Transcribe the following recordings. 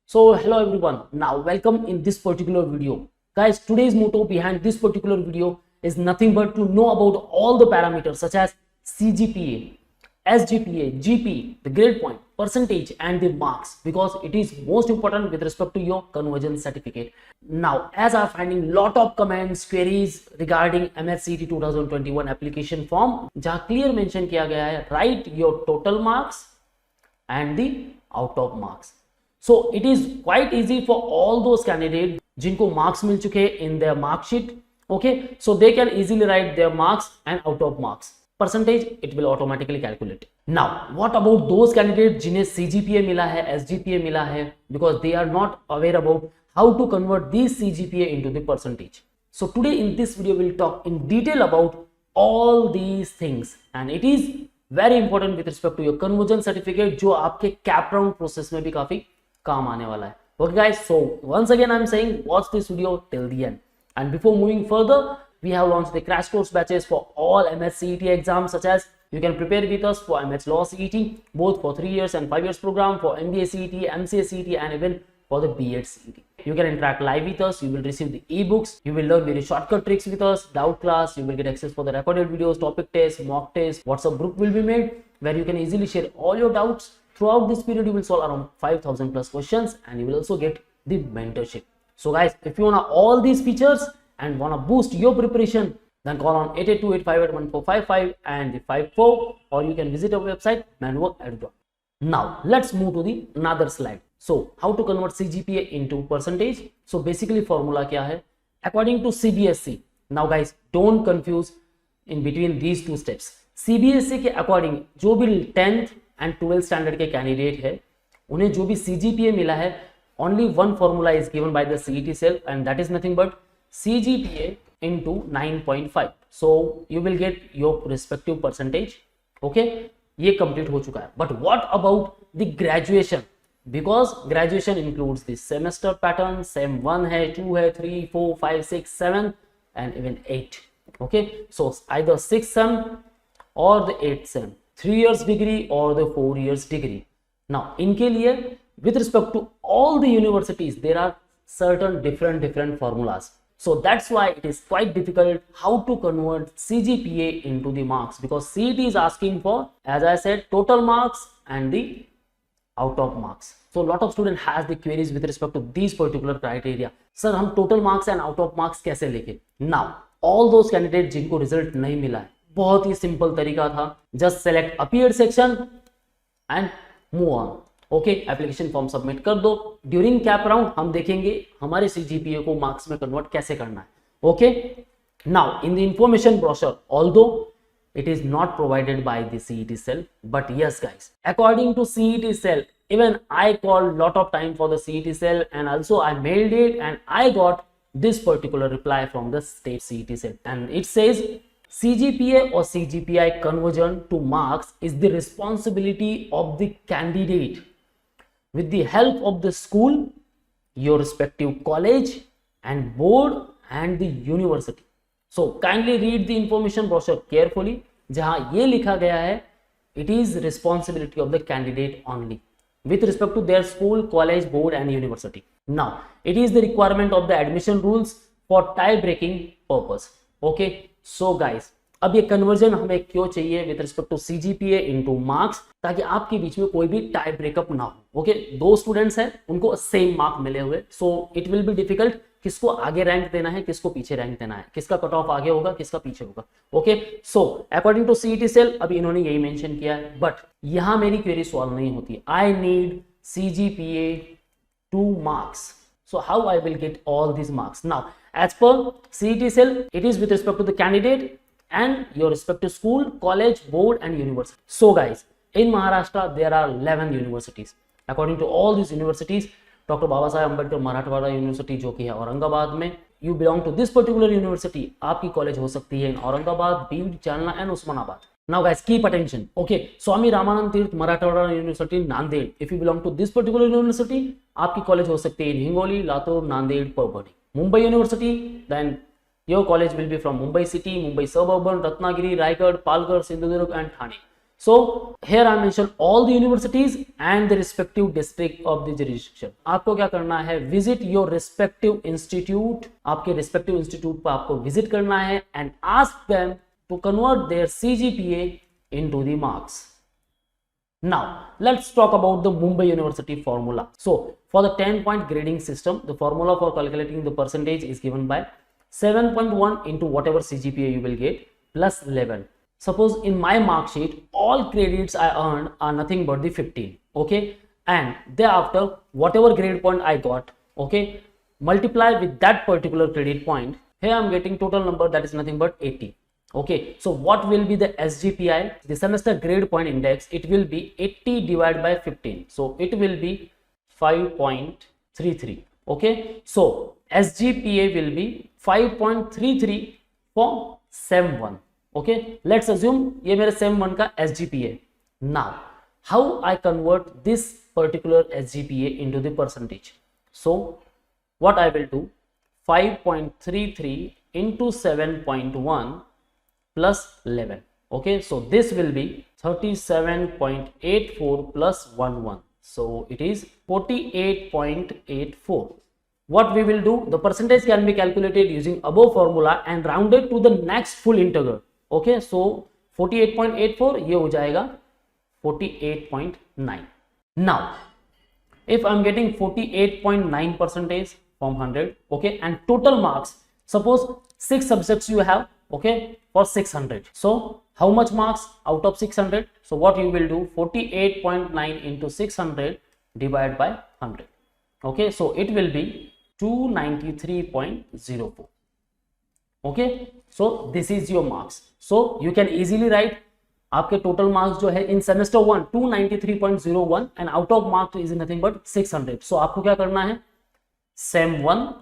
So hello everyone, now welcome in this particular video. Guys, today's motto behind this particular video is nothing but to know about all the parameters such as CGPA, SGPA, GP, the grade point, percentage and the marks, because it is most important with respect to your conversion certificate. Now, as I am finding lot of comments, queries regarding MSCET 2021 application form, जहाँ clear mention किया गया है, write your total marks and the out of marks. So it is quite easy for all those candidates जिनको marks मिल चुके in their mark sheet. Okay, so they can easily write their marks and out of marks. Percentage it will automatically calculate. Now what about those candidates जिन्हें CGPA मिला है, SGPA मिला है, because they are not aware about how to convert these CGPA into the percentage. So today in this video we'll talk in detail about all these things, and it is very important with respect to your conversion certificate जो आपके cap round process में भी काफी काम आने वाला है. Okay guys, so once again I'm saying watch this video till the end. And before moving further, we have launched the crash course batches for all MSCET exams, such as you can prepare with us for MS Law CET, both for 3 years and 5 years program, for MBA CET, MCA CET, and even for the B.Ed CET. You can interact live with us, you will receive the ebooks, you will learn very shortcut tricks with us, doubt class, you will get access for the recorded videos, topic tests, mock tests, WhatsApp group will be made where you can easily share all your doubts. Throughout this period, you will solve around 5,000 plus questions, and you will also get the mentorship. So guys, if you want all these features and want to boost your preparation, then call on 882-858-1455 and the 54, or you can visit our website manwork.edu. Now let's move to the another slide. So how to convert CGPA into percentage? So basically formula क्या है? According to CBSE. Now guys, don't confuse in between these two steps. CBSE के according जो भी 10th and 12th standard के candidate है, उन्हें जो भी CGPA मिला है, only one formula is given by the CET cell, and that is nothing but CGPA into 9.5. So you will get your respective percentage. Okay, ये complete हो चुका है. But what about the graduation? Because graduation includes the semester pattern, SEM 1 है, 2 है, 3, 4, 5, 6, 7 and even 8. Okay, so either 6 SEM or the 8 SEM, 3 years degree or the 4 years degree. Now इनके लिए with respect to all the universities there are certain different formulas. So that's why it is quite difficult how to convert CGPA into the marks, because CET is asking for, as I said, total marks and the out of marks. So a lot of student has the queries with respect to these particular criteria. Sir, हम total marks and out of marks कैसे लेके? Now all those candidates जिनको result नहीं मिला है, बहुत ही simple तरीका था, just select appeared section and move on. Okay, application form submit कर दो. ड्यूरिंग कैप राउंड हम देखेंगे हमारे CGPA को मार्क्स में कन्वर्ट कैसे करना है. Okay, now in the information brochure, although it is not provided by the CET cell, but yes guys, according to CET cell, even I called lot of time for the CET cell and also I mailed it and I got this particular reply from the state CET cell, and it says CGPA or CGPI conversion to marks is the responsibility of the candidate with the help of the school, your respective college and board and the university. So kindly read the information brochure carefully. जहां ये लिखा गया है, it is responsibility of the candidate only with respect to their school, college, board and university. Now it is the requirement of the admission rules for tie breaking purpose. Okay, so guys, अब ये conversion हमें क्यों चाहिए with respect to CGPA into marks, ताकि आपके बीच में कोई भी टाई ब्रेकअप ना हो. ओके, दो स्टूडेंट्स हैं, उनको सेम मार्क मिले हुए, so it will be difficult किसको आगे रैंक देना है, किसको पीछे रैंक देना है, किसका कट ऑफ आगे होगा, किसका पीछे होगा. Okay, so according to CET cell अभी इन्होंने यही मेंशन किया है, बट यहां मेरी क्वेरी सॉल्व नहीं होती. I need CGPA 2 marks. So how I will get all these marks? Now as per CET cell, it is with respect to the candidate and your respective school, college, board and university. So guys, in Maharashtra there are 11 universities. According to all these universities, Dr. Baba Saheb Ambedkar Marathwada University जो कि है औरंगाबाद में, you belong to this particular university, आपकी college हो सकती है in Aurangabad, Beed, Jalna and Osmanabad. Now guys, keep attention. Okay, Swami Ramanand Tirth Marathwada University Nanded, if you belong to this particular university, आपकी college हो सकती है इन Hingoli, Latur, Nanded, Parbhani. Mumbai University, then your college will be from Mumbai city, Mumbai suburban, Ratnagiri, Raigad, Palghar, Sindhudurg and Thane. So here I mention all the universities and the respective district of the jurisdiction. आपको क्या करना है, visit your respective institute, आपके respective institute पर आपको visit करना है and ask them to convert their CGPA into the marks. Now let's talk about the Mumbai University formula. So for the 10-point grading system, the formula for calculating the percentage is given by 7.1 into whatever CGPA you will get plus 11. Suppose in my mark sheet all credits I earned are nothing but the 15, okay, and thereafter whatever grade point I got, okay, multiply with that particular credit point. Here I am getting total number that is nothing but 80. Okay, so what will be the SGPI, the semester grade point index? It will be 80 divided by 15, so it will be 5.33. okay, so SGPA will be 5.33 for SEM 1. okay, let's assume ये मेरे SEM 1 का SGPA. Now how I convert this particular SGPA into the percentage? So what I will do, 5.33 into 7.1 plus 11. okay, so this will be 37.84 plus 11, so it is 48.84. what we will do, the percentage can be calculated using above formula and rounded to the next full integer. okay, so 48.84 ये हो जाएगा 48.9. now if I'm getting 48.9 percentage from 100, okay, and total marks, suppose 6 subjects you have, okay, for 600. so how much marks out of 600? so what you will do, 48.9 into 600 divided by 100. okay, so it will be 293.04. okay, so this is your marks. so you can easily write आपके total marks जो है in semester 1 293.01 and out of marks is nothing but 600. so आपको क्या करना है, SEM 1,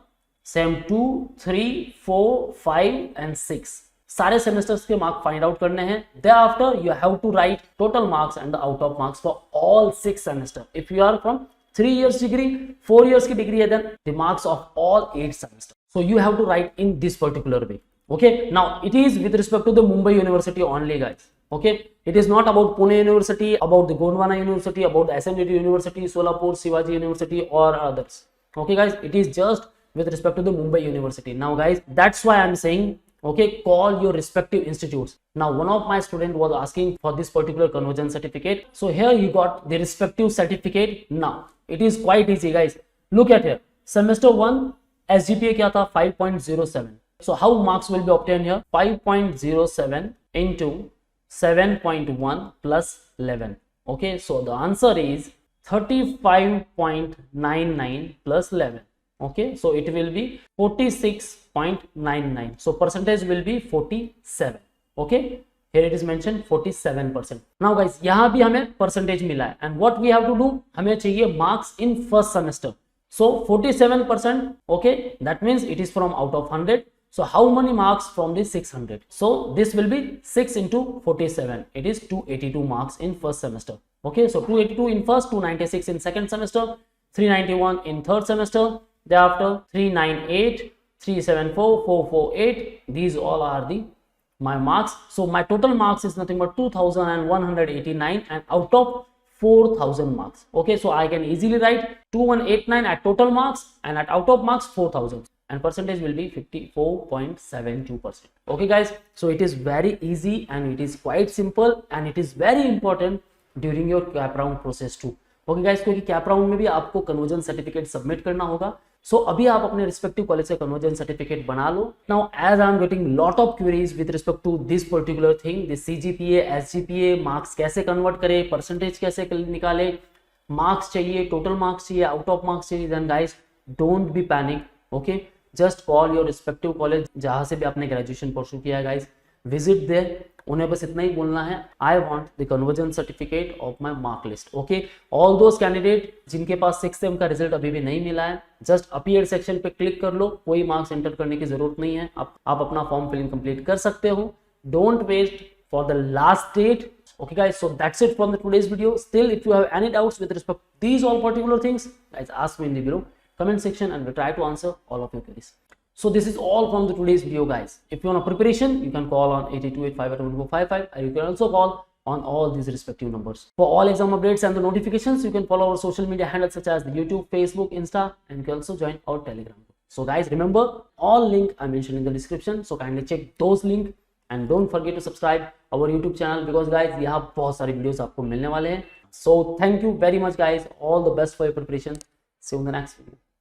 SEM 2, 3, 4, 5 and 6 सारे semesters के mark find out करने हैं. thereafter you have to write total marks and the out of marks for all 6 semester. if you are from 3 years degree, 4 years की degree है, then the marks of all 8 semester. so you have to write in this particular way. okay, now it is with respect to the Mumbai University only, guys. okay, it is not about Pune University, about the Gondwana University, about the SMUT University, Solapur, Shivaji University or others. okay guys, it is just with respect to the Mumbai University. now guys, that's why I'm saying, okay, call your respective institutes. now one of my student was asking for this particular conversion certificate, so here he got the respective certificate. now it is quite easy, guys. look at here, semester 1 SGPA क्या था, 5.07. so how marks will be obtained here, 5.07 into 7.1 plus 11. okay, so the answer is 35.99 plus 11. okay, so it will be 46.99. so percentage will be 47. okay, here it is mentioned 47%. now guys, यहाँ भी हमें percentage मिला है and what we have to do, हमें चाहिए marks in first semester. so 47%, okay, that means it is from out of 100. so how many marks from the 600? so this will be 6 into 47, it is 282 marks in first semester. okay, so 282 in first, 296 in second semester, 391 in third semester, thereafter 398, 374, 448, these all are the my marks. so my total marks is nothing but 2189 and out of 4000 marks. okay, so I can easily write 2189 at total marks and at out of marks 4000 and percentage will be 54.72%. okay guys, so it is very easy and it is quite simple and it is very important during your cap round process too. okay guys, क्योंकि cap round में भी आपको conversion certificate submit करना होगा. सो अभी आप अपने respective college से कन्वर्जन सर्टिफिकेट बना लो. Now as I am getting lot of queries with respect to this particular thing, this CGPA, SGPA, marks कैसे कन्वर्ट करें, परसेंटेज कैसे निकाले, मार्क्स चाहिए, टोटल मार्क्स चाहिए, आउट ऑफ मार्क्स चाहिए, then guys don't be panic. Okay, just call your respective college जहां से भी आपने ग्रेजुएशन परस्यू किया है गाइस, विजिट देयर, उन्हें बस इतना ही बोलना है, I want the conversion certificate of my mark list. Okay, all those candidate जिनके पास 6 सेम का रिजल्ट अभी भी नहीं मिला है, जस्ट अपीयर सेक्शन पे क्लिक कर लो, कोई मार्क्स एंटर करने की जरूरत नहीं है, आप अपना फॉर्म फिलिंग कंप्लीट कर सकते हो. Don't waste for the last date. Okay guys, so that's it from the today's video. Still, if you have any doubts with respect to these all particular things, guys, ask me in the below comment section and we'll try to answer all of your queries. So this is all from the today's video, guys. If you want a preparation, you can call on 82858455, or you can also call on all these respective numbers. For all exam updates and the notifications, you can follow our social media handles such as the YouTube, Facebook, Insta, and you can also join our Telegram. So guys, remember, all link I mentioned in the description, so kindly check those link and don't forget to subscribe our YouTube channel, because guys यहाँ बहुत सारी videos आपको मिलने वाले हैं. So thank you very much guys, all the best for your preparation. See you in the next video.